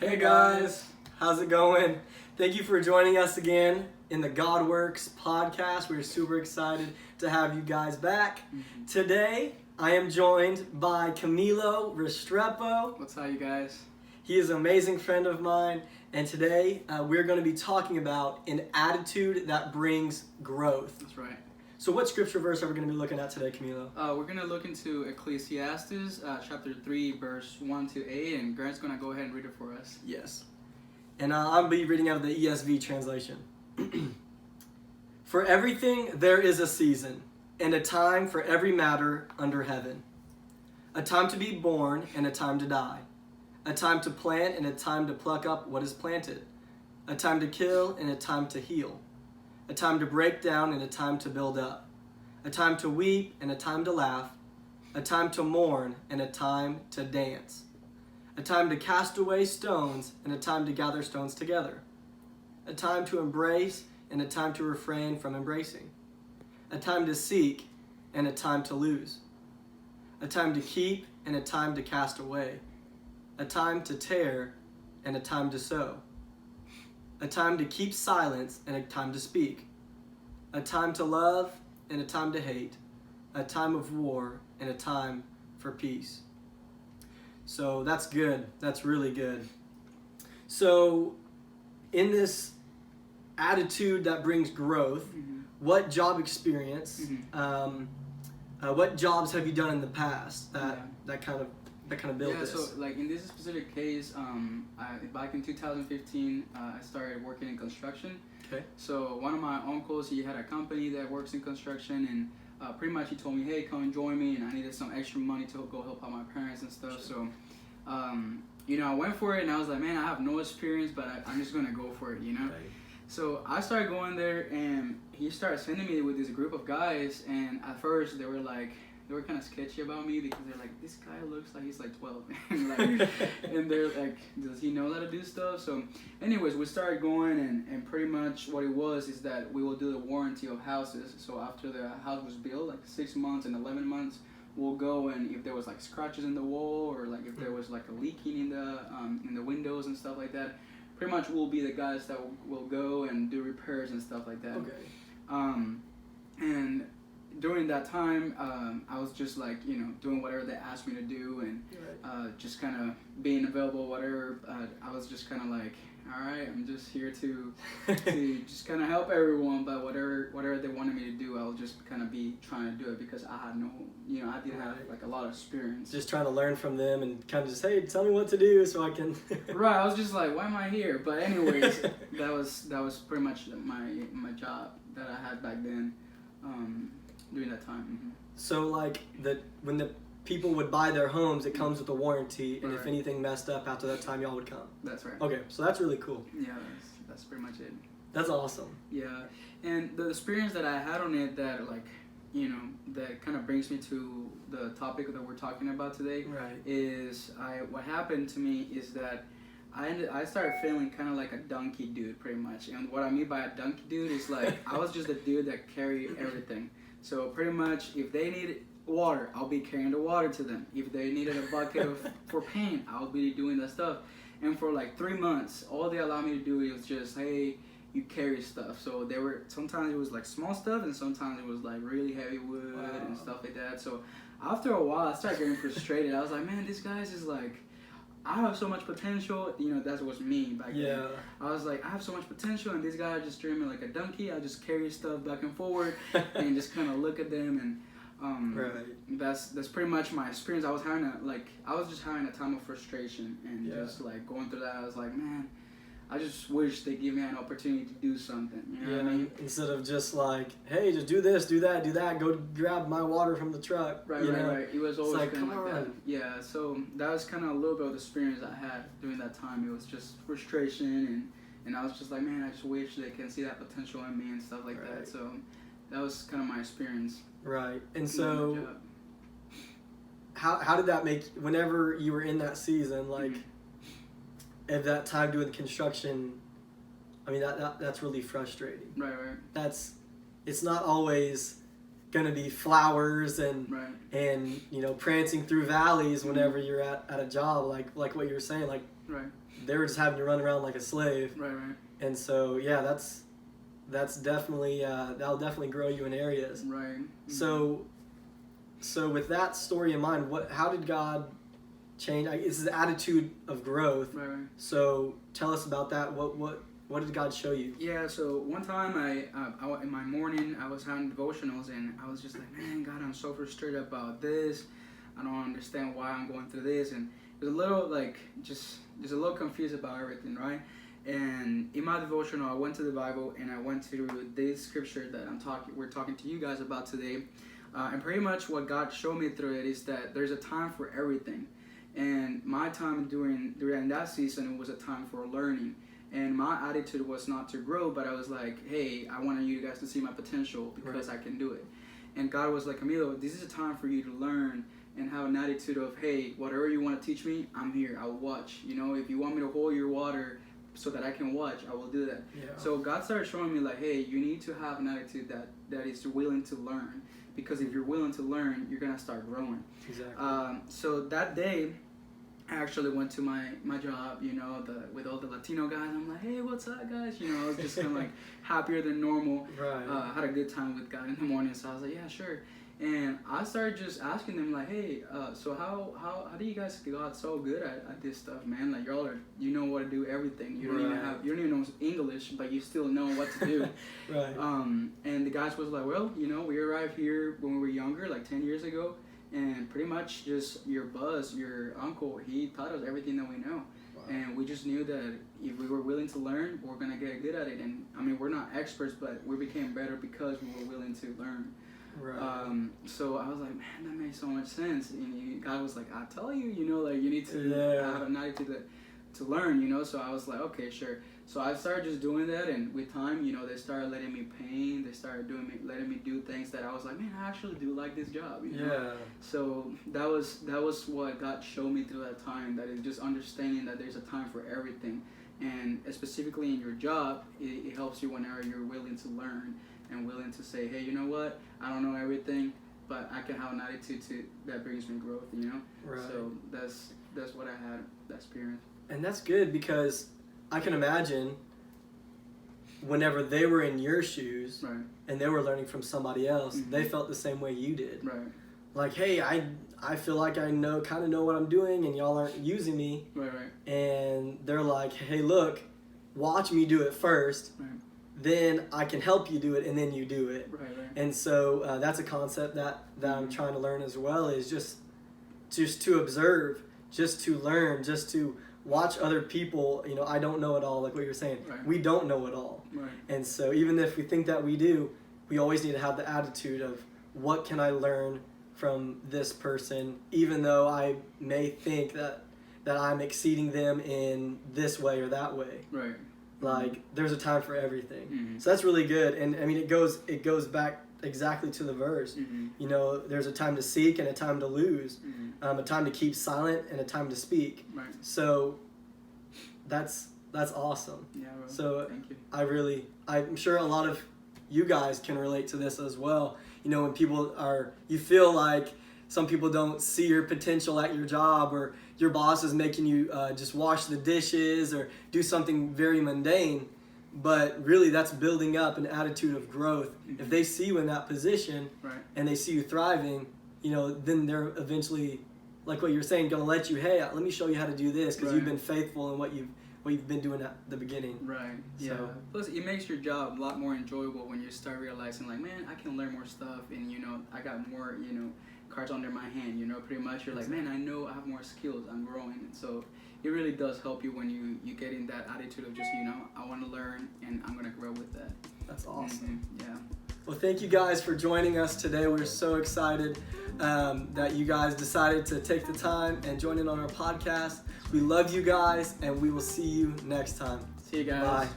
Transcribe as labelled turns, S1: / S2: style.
S1: Hey guys, how's it going? Thank you for joining us again in the God Works podcast. We're super excited to have you guys back. Today, I am joined by Camilo Restrepo.
S2: What's up, you guys?
S1: He is an amazing friend of mine, and today we're going to be talking about an attitude that brings growth.
S2: That's right.
S1: So what scripture verse are we going to be looking at today, Camilo?
S2: We're going to look into Ecclesiastes chapter 3, verse 1 to 8, and Grant's going to go ahead and read it for us.
S1: Yes. And I'll be reading out of the ESV translation. For everything there is a season, and a time for every matter under heaven. A time to be born, and a time to die. A time to plant, and a time to pluck up what is planted. A time to kill, and a time to heal. A time to break down, and a time to build up. A time to weep, and a time to laugh. A time to mourn, and a time to dance. A time to cast away stones, and a time to gather stones together. A time to embrace, and a time to refrain from embracing. A time to seek, and a time to lose. A time to keep, and a time to cast away. A time to tear, and a time to sow. A time to keep silence, and a time to speak. A time to love, and a time to hate. A time of war, and a time for peace. So that's good. That's really good. So in this attitude that brings growth, what job experience, what jobs have you done in the past that kind of built this?
S2: So like in this specific case, back in 2015, I started working in construction.
S1: Okay.
S2: So one of my uncles, he had a company that works in construction, and pretty much he told me, hey, come and join me, and I needed some extra money to go help out my parents and stuff.
S1: Sure.
S2: So, I went for it, and I was like, man, I have no experience, but I'm just gonna go for it,
S1: Right.
S2: So I started going there, and he started sending me with this group of guys, and at first they were kind of sketchy about me because they're like, this guy looks like he's like 12, and they're like, does he know how to do stuff? So anyways, we started going, and pretty much what it was is that we will do the warranty of houses. So after the house was built, like 6 months and 11 months, we'll go, and if there was like scratches in the wall, or like if there was like a leaking in the windows and stuff like that, pretty much we'll be the guys that will go and do repairs and stuff like that.
S1: Okay.
S2: And during that time, I was just like, doing whatever they asked me to do, and just kind of being available, whatever. I was just kind of like, all right, I'm just here to just kind of help everyone, but whatever they wanted me to do, I'll just kind of be trying to do it because I had no, I didn't have like a lot of experience.
S1: Just trying to learn from them and kind of just, hey, tell me what to do so I can.
S2: Right, I was just like, why am I here? But anyways, that was pretty much my job that I had back then, during that time.
S1: So like when the people would buy their homes, it comes with a warranty, and
S2: Right.
S1: if anything messed up after that time, y'all would come.
S2: That's right.
S1: Okay, so that's really cool.
S2: Yeah, that's pretty much it.
S1: That's awesome.
S2: Yeah, and the experience that I had on it that that kind of brings me to the topic that we're talking about today.
S1: Right.
S2: Is what happened to me is that I started feeling kind of like a donkey dude, pretty much. And what I mean by a donkey dude is like I was just a dude that carried everything. So pretty much if they needed water, I'll be carrying the water to them. If they needed a bucket for paint, I'll be doing that stuff. And for like 3 months, all they allowed me to do was just, hey, you carry stuff. So sometimes it was like small stuff, and sometimes it was like really heavy wood and stuff like that. So after a while, I started getting frustrated. I was like, man, this guy's is like, I have so much potential. That was me back then. I was like, I have so much potential, and this guy just treated me like a donkey. I just carry stuff back and forward and just kind of look at them, and that's pretty much my experience. I was just having a time of frustration, and just like going through that. I was like, man, I just wish they give me an opportunity to do something. You know what I mean?
S1: Instead of just like, hey, just do this, do that, go grab my water from the truck.
S2: Right. It was always
S1: like,
S2: kind of like that. Yeah, so that was kind of a little bit of the experience I had during that time. It was just frustration, and I was just like, man, I just wish they can see that potential in me and stuff like that. So that was kind of my experience.
S1: Right. And so how did that make, whenever you were in that season, like, at that time doing construction, I mean, that's really frustrating.
S2: Right.
S1: It's not always gonna be flowers and prancing through valleys whenever you're at a job, like what you were saying, like they were just having to run around like a slave.
S2: Right.
S1: And so, yeah, that's definitely, that'll definitely grow you in areas.
S2: Right.
S1: So with that story in mind, how did God change? This is the attitude of growth.
S2: Right.
S1: So tell us about that. What did God show you?
S2: Yeah, so one time I in my morning I was having devotionals and I was just like, man, God, I'm so frustrated about this. I don't understand why I'm going through this, and it was a little like just a little confused about everything, right? And in my devotional, I went to the Bible and I went to this scripture that we're talking to you guys about today, and pretty much what God showed me through it is that there's a time for everything, and my time during that season, it was a time for learning. And my attitude was not to grow, but I was like, hey, I want you guys to see my potential because I can do it. And God was like, Camilo, this is a time for you to learn and have an attitude of, hey, whatever you want to teach me, I'm here. I'll watch. You know, if you want me to hold your water so that I can watch, I will do that. Yeah. So God started showing me like, hey, you need to have an attitude that is willing to learn. Because if you're willing to learn, you're going to start growing.
S1: Exactly.
S2: So that day, I actually went to my job, you know, with all the Latino guys. I'm like, hey, what's up, guys? You know, I was just kind of like happier than normal.
S1: Right.
S2: Had a good time with God in the morning, so I was like, yeah, sure. And I started just asking them like, hey, so how do you guys got so good at this stuff, man? Like you know what to do everything. You don't even know English, but you still know what to do.
S1: Right.
S2: And the guys was like, well, you know, we arrived here when we were younger, like 10 years ago. And pretty much just your uncle, he taught us everything that we know. Wow. And we just knew that if we were willing to learn, we're going to get good at it. And I mean, we're not experts, but we became better because we were willing to learn. Right. So I was like, man, that makes so much sense. And God was like, I tell you, you know, like you need to have an attitude to learn, you know. So I was like, okay, sure. So I started just doing that, and with time, you know, they started letting me paint. They started letting me do things that I was like, man, I actually do like this job. You know? Yeah. So that was what God showed me through that time. That is just understanding that there's a time for everything, and specifically in your job, it helps you whenever you're willing to learn and willing to say, hey, you know what? I don't know everything, but I can have an attitude that brings me growth. You know. Right. So that's what I had that experience.
S1: And that's good because I can imagine whenever they were in your shoes and they were learning from somebody else, they felt the same way you did.
S2: Right.
S1: Like, hey, I feel like I kind of know what I'm doing and y'all aren't using me.
S2: Right.
S1: And they're like, hey, look, watch me do it first. Right. Then I can help you do it and then you do it.
S2: Right.
S1: And so that's a concept that I'm trying to learn as well, is just to observe, just to learn, just to watch other people. You know, I don't know it all, like what you're saying. Right. We don't know it all.
S2: Right.
S1: And so even if we think that we do, we always need to have the attitude of, what can I learn from this person, even though I may think that I'm exceeding them in this way or that way.
S2: Right.
S1: Like, there's a time for everything. So that's really good. And I mean, it goes back exactly to the verse. You know, there's a time to seek and a time to lose, a time to keep silent and a time to speak.
S2: Right.
S1: So that's awesome.
S2: Yeah. Well,
S1: so
S2: thank you.
S1: I'm sure a lot of you guys can relate to this as well. You know, when you feel like some people don't see your potential at your job, or your boss is making you just wash the dishes or do something very mundane. But really, that's building up an attitude of growth. If they see you in that position and they see you thriving, you know, then they're eventually, like what you're saying, going to let you, hey, let me show you how to do this because you've been faithful in what you've been doing at the beginning.
S2: Right. Yeah.
S1: So,
S2: plus, it makes your job a lot more enjoyable when you start realizing, like, man, I can learn more stuff, and you know, I got more, you know, cards under my hand. You know, pretty much, you're like, man, I know I have more skills. I'm growing, and so it really does help you when you get in that attitude of just, you know, I want to learn and I'm going to grow with that.
S1: That's awesome.
S2: Yeah.
S1: Well, thank you guys for joining us today. We're so excited that you guys decided to take the time and join in on our podcast. We love you guys, and we will see you next time.
S2: See you guys.
S1: Bye.